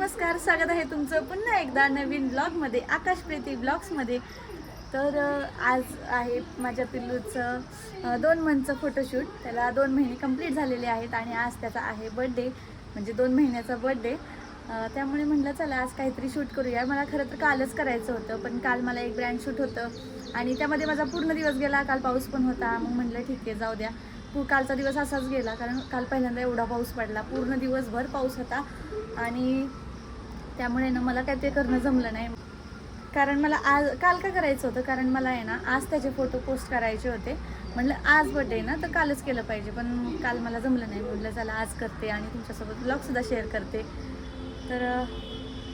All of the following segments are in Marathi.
नमस्कार, स्वागत आहे तुमचं पुन्हा एकदा नवीन ब्लॉगमध्ये, आकाश प्रीती ब्लॉग्समध्ये. तर आज आहे माझ्या पिल्लूचं 2 मंथचं फोटोशूट. त्याला 2 महिने कंप्लीट झालेले आहेत आणि आज त्याचा आहे बर्थडे, म्हणजे 2 महिन्याचा बर्थडे. त्यामुळे म्हटलं चला आज काहीतरी शूट करूया. मला खरं तर कालच करायचं होतं, पण काल मला एक ब्रँड शूट होतं आणि त्यामध्ये माझा पूर्ण दिवस गेला. काल पाऊस पण होता, मग म्हटलं ठीक आहे जाऊ द्या. कालचा दिवस असाच गेला, कारण काल पहिल्यांदा एवढा पाऊस पडला, पूर्ण दिवसभर पाऊस होता आणि त्यामुळे ना मला काय ते करणं जमलं नाही. कारण मला काल का करायचं होतं, कारण मला आहे ना आज त्याचे फोटो पोस्ट करायचे होते. म्हटलं आज बर्थडे ना तर कालच केलं पाहिजे, पण काल मला जमलं नाही. म्हटलं चला आज करते आणि तुमच्यासोबत ब्लॉगसुद्धा शेअर करते. तर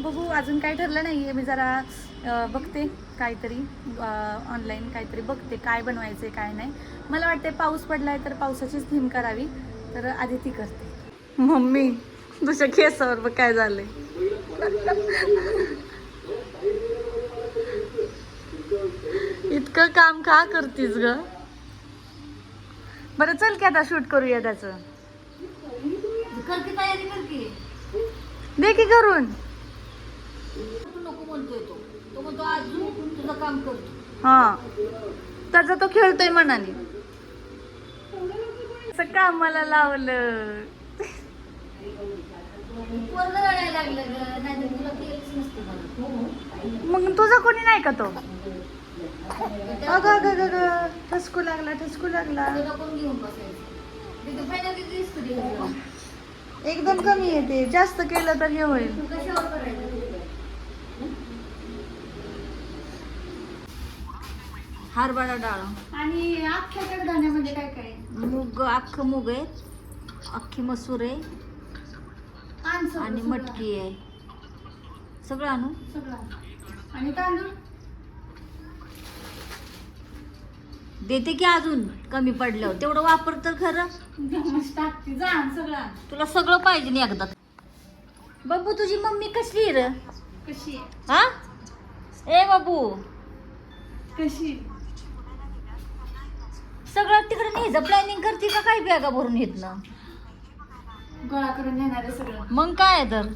बघू, अजून काही ठरलं नाही आहे. मी जरा बघते काहीतरी ऑनलाईन काहीतरी बघते, काय बनवायचं आहे काय नाही. मला वाटते पाऊस पडला आहे तर पावसाचीच थीम करावी, तर आधी ती करते. मम्मी तुझ्या केसावर बघ काय झालंय. इतकं काम का करतीस ग? बरं चल की आता शूट करूया त्याचं. करते तयारी करते. दे की करून. नको म्हणतोय तो म्हणतो अजून तुझं काम करतो. हा, त्याचा तो खेळतोय मनाने. असं कामाला लावलं. वरनं रडायला लागलं ग, नाही तुला केलंच नसतं मला. मग तुझा कोणी नाही का तो? अगं अगं अगं, ठसकू लागला ठसकू लागला. तुला कोण घेऊन बसायचं? तिथं फायनल किती दिसतो एकदम कमी येते, जास्त केलं तर हे होईल. तू कशावर करायचं? हरभरा डाळ आणि अख्ख्या कडधान्यामध्ये काय काय? मूग, अख्खं मूग आहे, अख्खी मसूर आहे आणि मटकी आहे. सगळं आणू. सगळं. आणि तांदूळ देते की अजून कमी पडलं तेवढं वापर तर खरं. टाकते जा सगळं. तुला सगळं पाहिजे नाही एकदा. बाबू तुझी मम्मी कसली र? कशी हा ए बाबू, कशी सगळं तिकडे न्यायचं प्लॅनिंग करते का काही बॅगा भरून येत ना? गोळा करून नेणार आहे सगळं. मग काय तर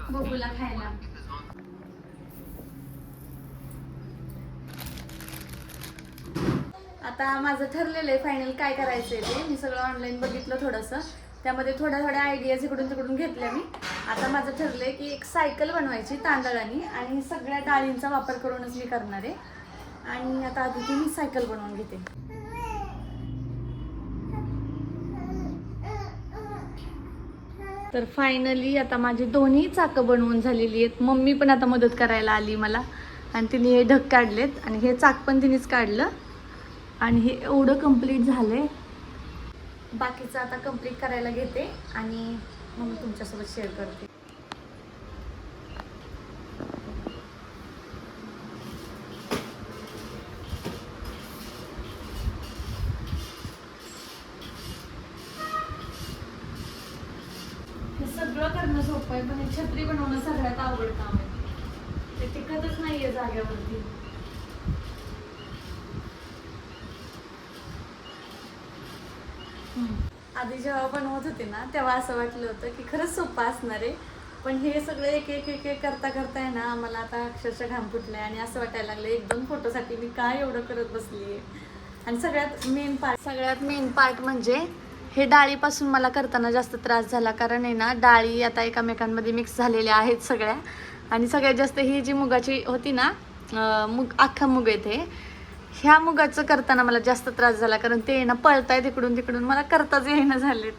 बबूला खायला. आता माझं ठरलेलं आहे फायनल काय करायचं आहे ते. मी सगळं ऑनलाईन बघितलं थोडंसं, त्यामध्ये थोड्या आयडियाज इकडून तिकडून घेतल्या मी. आता माझं ठरलंय की एक सायकल बनवायची तांदळाने आणि सगळ्या डाळींचा वापर करूनच मी करणार आहे. आणि आता आधी ती मी सायकल बनवून घेते. तर फायनली आता माझी दोन्ही चाकं बनवून झालेली आहेत. मम्मी पण आता मदत करायला आली मला आणि तिने हे ढग काढलेत आणि हे चाक पण तिनेच काढलं आणि हे एवढं कंप्लीट झालंय. बाकीचं आता कंप्लीट करायला घेते आणि मग तुमच्यासोबत शेअर करते. हे सगळं करणं सोपं आहे, पण एक छत्री बनवणं सगळ्यात अवघड काम आहे. ते टिकतच नाहीये जाग्यावरती. आधी जेव्हा बनवत होते ना तेव्हा असं वाटलं होतं की खरंच सोपं असणार आहे, पण हे सगळं एक एक एक एक करता करता आहे ना मला आता अक्षरशः घाम फुटलाय आणि असं वाटायला लागलं 1-2 फोटोसाठी मी काय एवढं करत बसली आहे. आणि सगळ्यात मेन पार्ट म्हणजे हे डाळीपासून मला करताना जास्त त्रास झाला, कारण आहे ना डाळी आता एकामेकांमध्ये मिक्स झालेल्या आहेत सगळ्या. आणि सगळ्यात जास्त ही जी मुगाची होती ना, अख्खा मूग येते, ह्या मुगाचं करताना मला जास्त त्रास झाला, कारण ते ना पळतायत इकडून तिकडून, मला करताच येईना झालेत.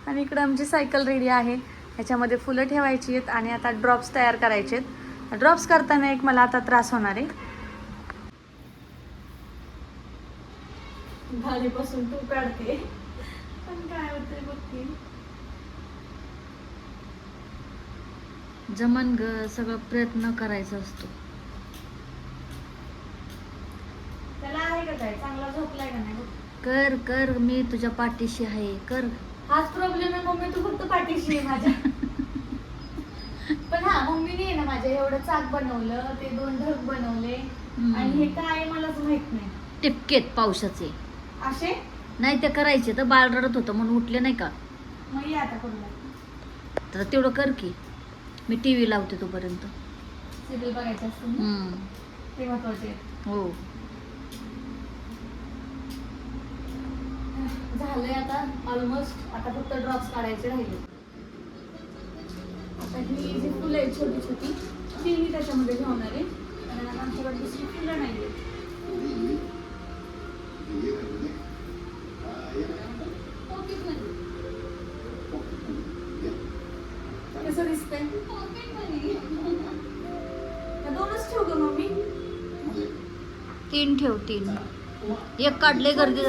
आणि इकडं आमची सायकल रेडी आहे. ह्याच्यामध्ये फुलं ठेवायची आहेत आणि आता ड्रॉप्स तयार करायचे आहेत. ड्रॉप्स करताना एक मला आता त्रास होणार आहे. भाजीपासून तू काढते पण काय होतंय बघते. जमन ग, सगळं प्रयत्न करायचा असतो. त्याला आहे का काय चांगला झोपलाय का नाही? कर कर, मी तुझ्या पाठीशी आहे, कर. हाच प्रॉब्लेम आहे मम्मी, तू फक्त पाठीशी आहे माझ्या. पण हा, मम्मीने आहे ना माझ्या एवढं चाक बनवलं, ते 2 ढग बनवले आणि हे काय मलाच माहित नाही. टिपकेत पावसाचे असे नाही ते करायचे, तर बाळ रडत होतं म्हणून उठले नाही का. मग आता करू तर तेवढं कर की. मी टी व्ही लावते तोपर्यंत. सिरियल बघायचं असतं ना, हम्म. ते महत्वाचे आहे. हो. झालंय आता ऑलमोस्ट. आता फक्त ड्रॉप्स काढायचे राहिले. आता ही जी फुलं आहेत छोटी छोटी ती मी त्याच्यामध्ये ठेवणार आहे, कारण आता आमच्याकडे दुसरी फुलं नाही आहेत. कसं दिसतंय? दोनच ठेव ग मम्मी. 3 ठेव, 3. एक काढले गर्दी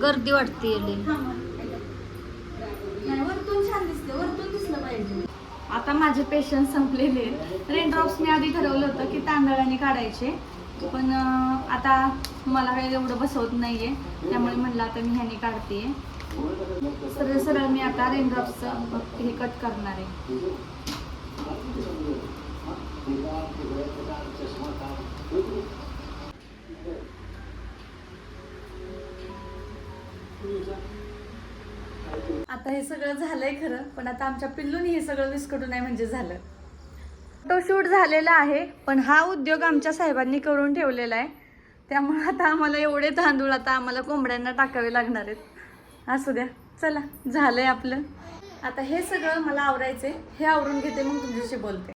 गर्दी वाटते याले. नाही, वरतून छान दिसते, वरतून दिसलं पाहिजे. आता माझे पेशन्स संपलेले आहेत. रेनड्रॉप्स मी आधी ठरवलं होतं की तांदळाने काढायचे, पण आता मला काही एवढं बसवत नाहीये, त्यामुळे म्हणलं आता मी ह्याने काढते. सरळ सरळ मी आता रेनड्रॉप्सचं हे कट करणार आहे. आता हे सगळं झालंय खरं, पण आता आमच्या पिल्लूनी हे सगळं विस्कटून नाही म्हणजे झालं. फोटोशूट झालेला आहे, पण हा उद्योग आमच्या साहेबांनी करून ठेवलेला आहे, त्यामुळे आता आम्हाला एवढे तांदूळ आता आम्हाला कोंबड्यांना टाकावे लागणार आहेत. असू द्या, चला झालंय आपलं. आता हे सगळं मला आवरायचे, हे आवरून घेते, मग तुमच्याशी बोलते.